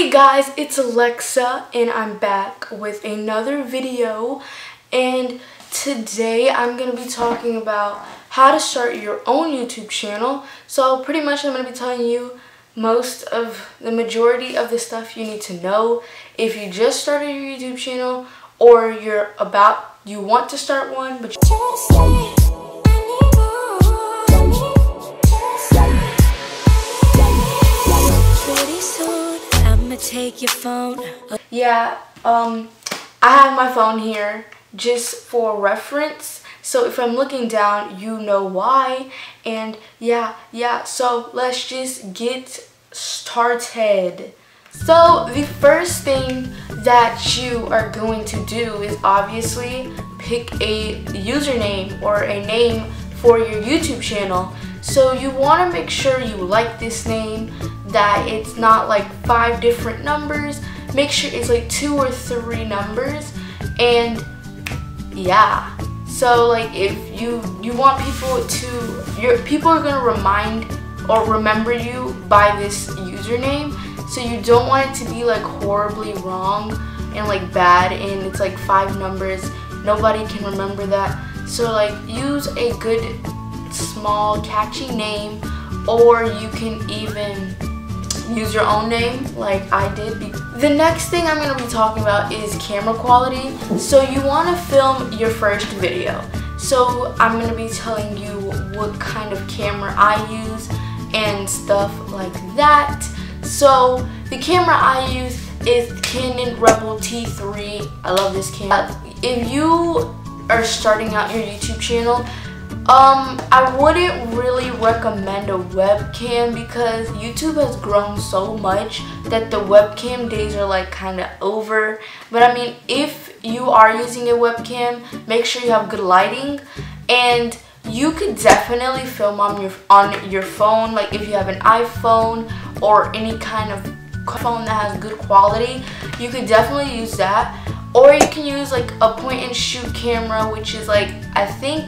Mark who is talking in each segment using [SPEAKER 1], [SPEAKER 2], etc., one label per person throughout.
[SPEAKER 1] Hey guys, it's Alexa and I'm back with another video, and today I'm going to be talking about how to start your own YouTube channel. So pretty much I'm going to be telling you the majority of the stuff you need to know if you just started your YouTube channel or you want to start one but
[SPEAKER 2] take your phone.
[SPEAKER 1] Yeah, I have my phone here just for reference, so if I'm looking down you know why. And yeah, so let's just get started. So the first thing that you are going to do is obviously pick a username or a name for your YouTube channel. So you want to make sure you like this name, that it's not like 5 different numbers. Make sure it's like 2 or 3 numbers. And yeah, so like if you want people are gonna remind or remember you by this username, so you don't want it to be like horribly wrong and like bad and it's like 5 numbers. Nobody can remember that. So like use a good small catchy name, or you can even use your own name like I did. The next thing I'm going to be talking about is camera quality. So you want to film your first video. So I'm going to be telling you what kind of camera I use and stuff like that. So the camera I use is Canon Rebel T3. I love this camera. If you are starting out your YouTube channel, I wouldn't really recommend a webcam because YouTube has grown so much that the webcam days are like kind of over. But I mean, if you are using a webcam, make sure you have good lighting, and you could definitely film on your phone. Like if you have an iPhone or any kind of phone that has good quality, you could definitely use that. Or you can use like a point and shoot camera, which is like, I think,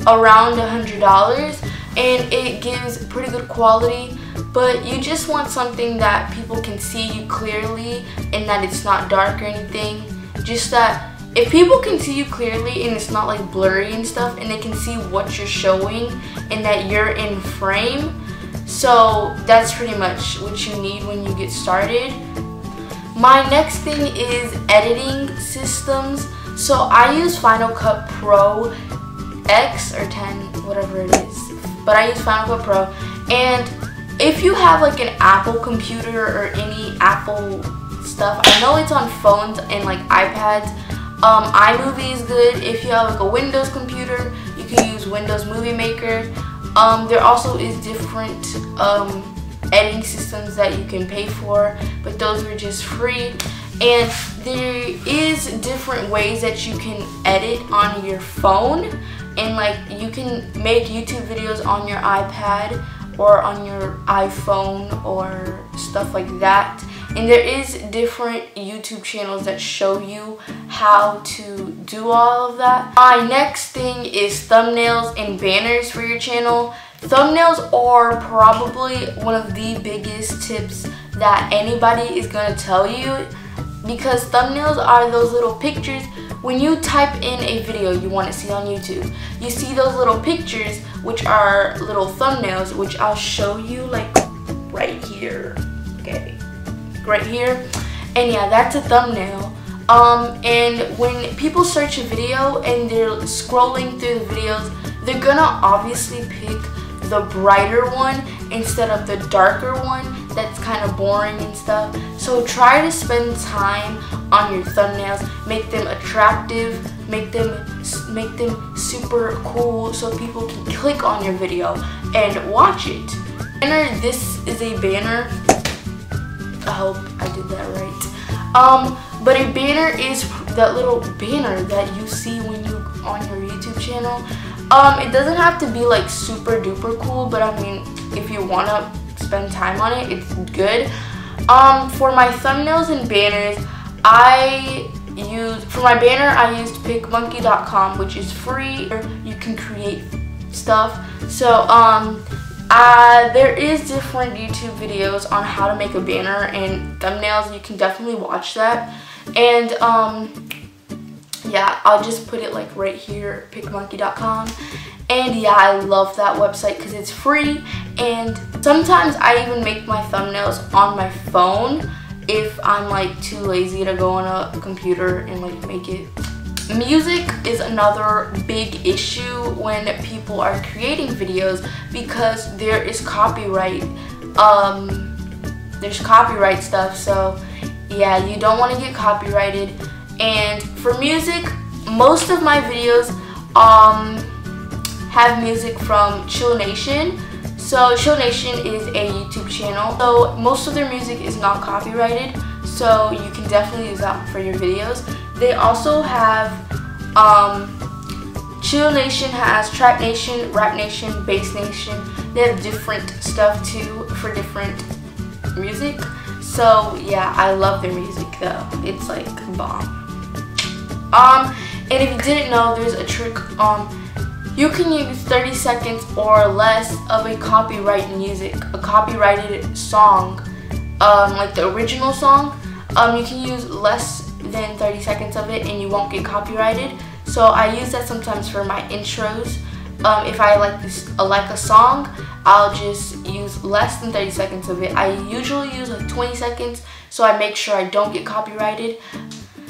[SPEAKER 1] around $100, and it gives pretty good quality. But you just want something that people can see you clearly and that it's not dark or anything. Just that if people can see you clearly and it's not like blurry and stuff, and they can see what you're showing and that you're in frame. So that's pretty much what you need when you get started. My next thing is editing systems. So I use Final Cut Pro X or 10, whatever it is, but I use Final Cut Pro. And if you have like an Apple computer or any Apple stuff, I know it's on phones and like iPads, iMovie is good. If you have like a Windows computer, you can use Windows Movie Maker. There also is different editing systems that you can pay for, but those are just free. And there is different ways that you can edit on your phone, and like you can make YouTube videos on your iPad or on your iPhone or stuff like that. And there is different YouTube channels that show you how to do all of that. My next thing is thumbnails and banners for your channel. Thumbnails are probably one of the biggest tips that anybody is going to tell you, because thumbnails are those little pictures. When you type in a video you want to see on YouTube, you see those little pictures, which are little thumbnails, which I'll show you like right here. Okay, right here. And yeah, that's a thumbnail. And when people search a video and they're scrolling through the videos, they're gonna obviously pick the brighter one instead of the darker one that's kind of boring and stuff. So try to spend time on your thumbnails, make them attractive, make them super cool so people can click on your video and watch it. Banner, this is a banner. I hope I did that right. But a banner is that little banner that you see when you on your YouTube channel. It doesn't have to be like super duper cool, but I mean, if you want to spend time on it, it's good. For my thumbnails and banners, I used PicMonkey.com, which is free. You can create stuff. So There is different YouTube videos on how to make a banner and thumbnails. You can definitely watch that. And yeah, I'll just put it like right here, picmonkey.com. And yeah, I love that website because it's free. And sometimes I even make my thumbnails on my phone if I'm like too lazy to go on a computer and like make it. Music is another big issue when people are creating videos because there is copyright. There's copyright stuff, so yeah, you don't want to get copyrighted. And for music, most of my videos have music from Chill Nation. So Chill Nation is a YouTube channel, so most of their music is not copyrighted, so you can definitely use that for your videos. They also have Chill Nation has Trap Nation, Rap Nation, Bass Nation. They have different stuff too for different music. So yeah, I love their music though. It's like bomb. And if you didn't know, there's a trick. You can use 30 seconds or less of a copyright music, a copyrighted song, like the original song. You can use less than 30 seconds of it and you won't get copyrighted. So I use that sometimes for my intros. If I like a song, I'll just use less than 30 seconds of it. I usually use like 20 seconds, so I make sure I don't get copyrighted.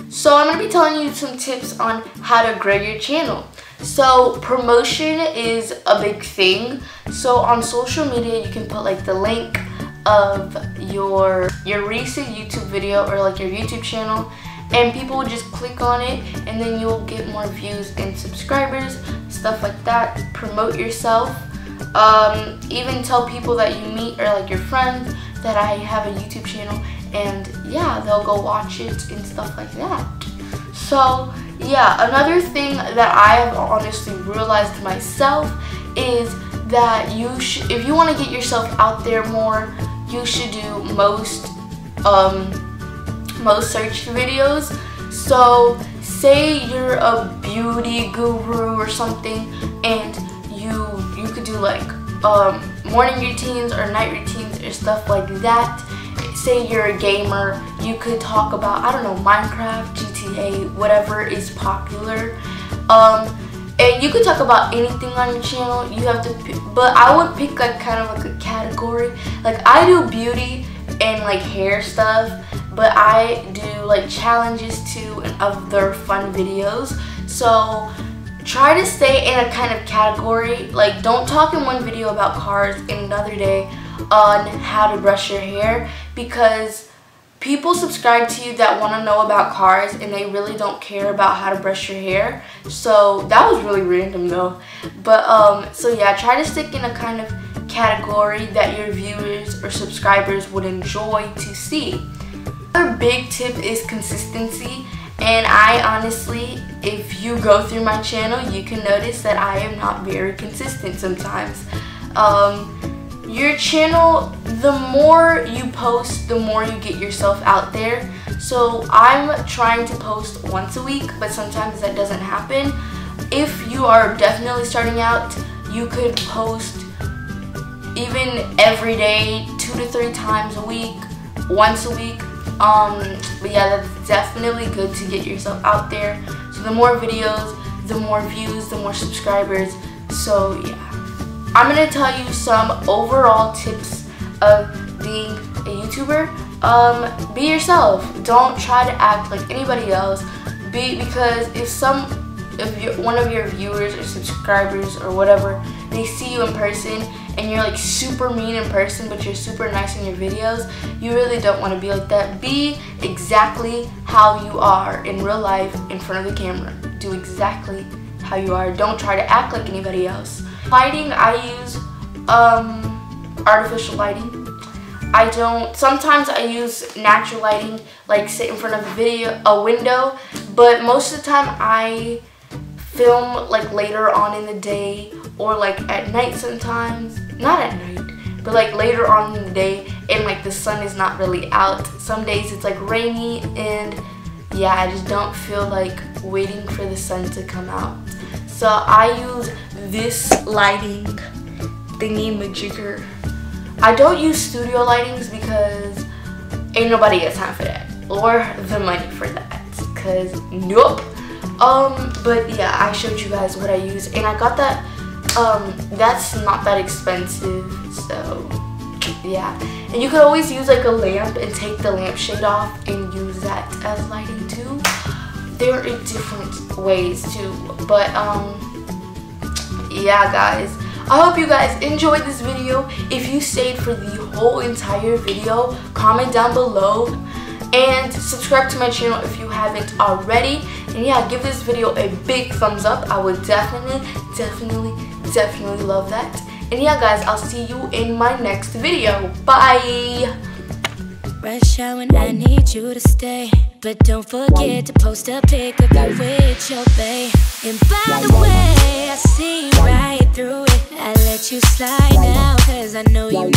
[SPEAKER 1] So I'm going to be telling you some tips on how to grow your channel. So promotion is a big thing. So on social media, you can put like the link of your recent YouTube video or like your YouTube channel, and people will just click on it, and then you'll get more views and subscribers, stuff like that. Promote yourself. Even tell people that you meet or like your friends that I have a YouTube channel, and yeah, they'll go watch it and stuff like that. So yeah, another thing that I have honestly realized myself is that if you want to get yourself out there more, you should do most search videos. So say you're a beauty guru or something, and you could do like morning routines or night routines or stuff like that. Say you're a gamer, you could talk about, I don't know, Minecraft, GTA, whatever is popular. And you could talk about anything on your channel. You have to pick, but I would pick like kind of like a category. Like I do beauty and like hair stuff, but I do like challenges too and other fun videos. So try to stay in a kind of category. Like don't talk in one video about cars and another day on how to brush your hair, because people subscribe to you that want to know about cars and they really don't care about how to brush your hair. So that was really random though. But so yeah, try to stick in a kind of category that your viewers or subscribers would enjoy to see. Another big tip is consistency. And I honestly, if you go through my channel, you can notice that I am not very consistent sometimes. Your channel, the more you post, the more you get yourself out there. So I'm trying to post once a week, but sometimes that doesn't happen. If you are definitely starting out, you could post even every day, 2 to 3 times a week, once a week. But yeah, that's definitely good to get yourself out there. So the more videos, the more views, the more subscribers. So yeah, I'm gonna tell you some overall tips of being a YouTuber. Be yourself. Don't try to act like anybody else. Because if one of your viewers or subscribers or whatever, they see you in person and you're like super mean in person but you're super nice in your videos, you really don't want to be like that. Be exactly how you are in real life in front of the camera. Do exactly how you are. Don't try to act like anybody else. Lighting, I use artificial lighting. Sometimes I use natural lighting, like sit in front of a window, but most of the time I film like later on in the day or like at night sometimes. Not at night, but like later on in the day, and like the sun is not really out. Some days it's like rainy, and yeah, I just don't feel like waiting for the sun to come out. So I use this lighting thingy majigger. I don't use studio lightings because ain't nobody got time for that or the money for that, cause nope. But yeah, I showed you guys what I use, and I got that. That's not that expensive, so yeah. And you could always use like a lamp and take the lampshade off and use that as lighting too. There are different ways too, but yeah guys, I hope you guys enjoyed this video. If you stayed for the whole entire video, comment down below and subscribe to my channel if you haven't already. And yeah, give this video a big thumbs up. I would definitely love that. And yeah guys, I'll see you in my next video. Bye!
[SPEAKER 2] Rush hour when I need you to stay, but don't forget to post a pic of you with your bae. And by the way, I see right through it. I let you slide now, cause I know you like